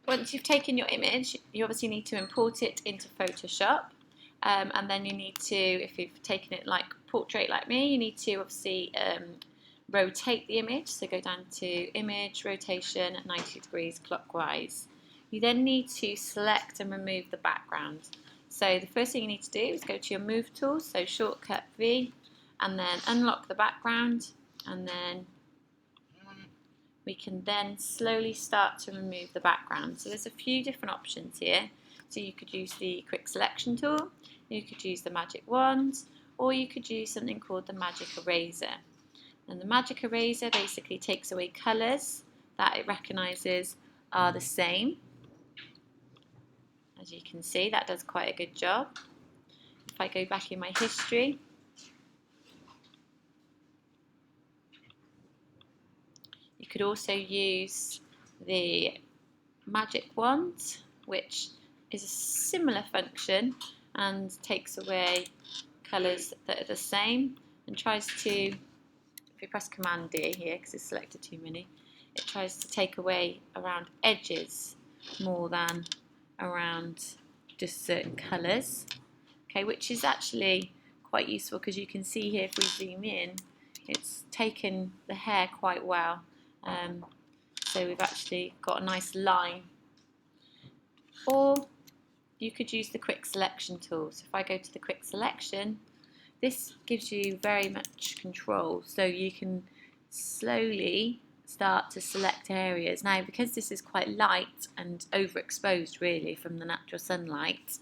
Once you've taken your image, you obviously need to import it into Photoshop. And then you need to, if you've taken it like portrait like me, you need to obviously rotate the image. So go down to Image, Rotation at 90 degrees clockwise. You then need to select and remove the background. So the first thing you need to do is go to your Move tool, so shortcut V, and then unlock the background, and then we can then slowly start to remove the background. So there's a few different options here. So you could use the quick selection tool, you could use the magic wand, or you could use something called the magic eraser. And the magic eraser basically takes away colours that it recognises are the same. As you can see, that does quite a good job. If I go back in my history, you could also use the magic wand, which is a similar function and takes away colours that are the same and tries to, if you press Command D here because it's selected too many, it tries to take away around edges more than around just certain colours, okay, which is actually quite useful because you can see here if we zoom in, it's taken the hair quite well. So we've actually got a nice line. Or you could use the quick selection tool. So if I go to the quick selection, this gives you very much control. So you can slowly start to select areas. Now, because this is quite light and overexposed really from the natural sunlight,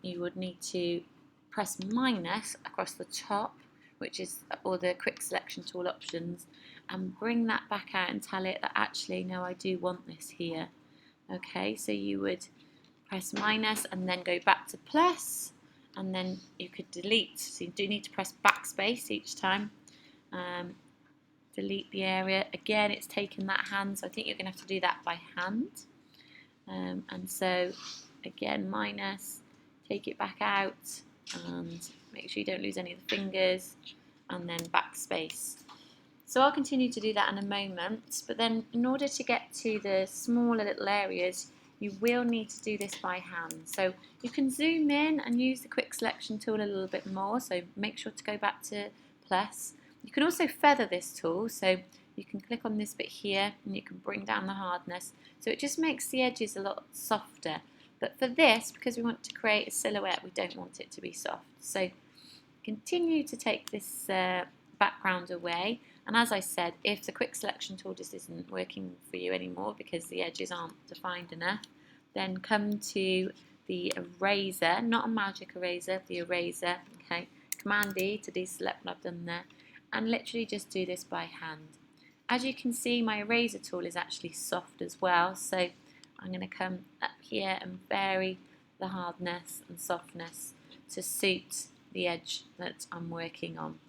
you would need to press minus across the top, which is all the quick selection tool options, and bring that back out and tell it that actually, no, I do want this here. Okay, so you would press minus and then go back to plus, and then you could delete. So you do need to press backspace each time. Delete the area. Again, it's taken that hand, so I think you're going to have to do that by hand. And so, again, minus, take it back out, and make sure you don't lose any of the fingers, and then backspace. So I'll continue to do that in a moment, but then in order to get to the smaller little areas, you will need to do this by hand. So you can zoom in and use the quick selection tool a little bit more, so make sure to go back to plus. You can also feather this tool, so you can click on this bit here and you can bring down the hardness. So it just makes the edges a lot softer. But for this, because we want to create a silhouette, we don't want it to be soft. So continue to take this background away. And as I said, if the quick selection tool just isn't working for you anymore because the edges aren't defined enough, then come to the eraser, not a magic eraser, the eraser, okay, Command D to deselect what I've done there, and literally just do this by hand. As you can see, my eraser tool is actually soft as well, so I'm going to come up here and vary the hardness and softness to suit the edge that I'm working on.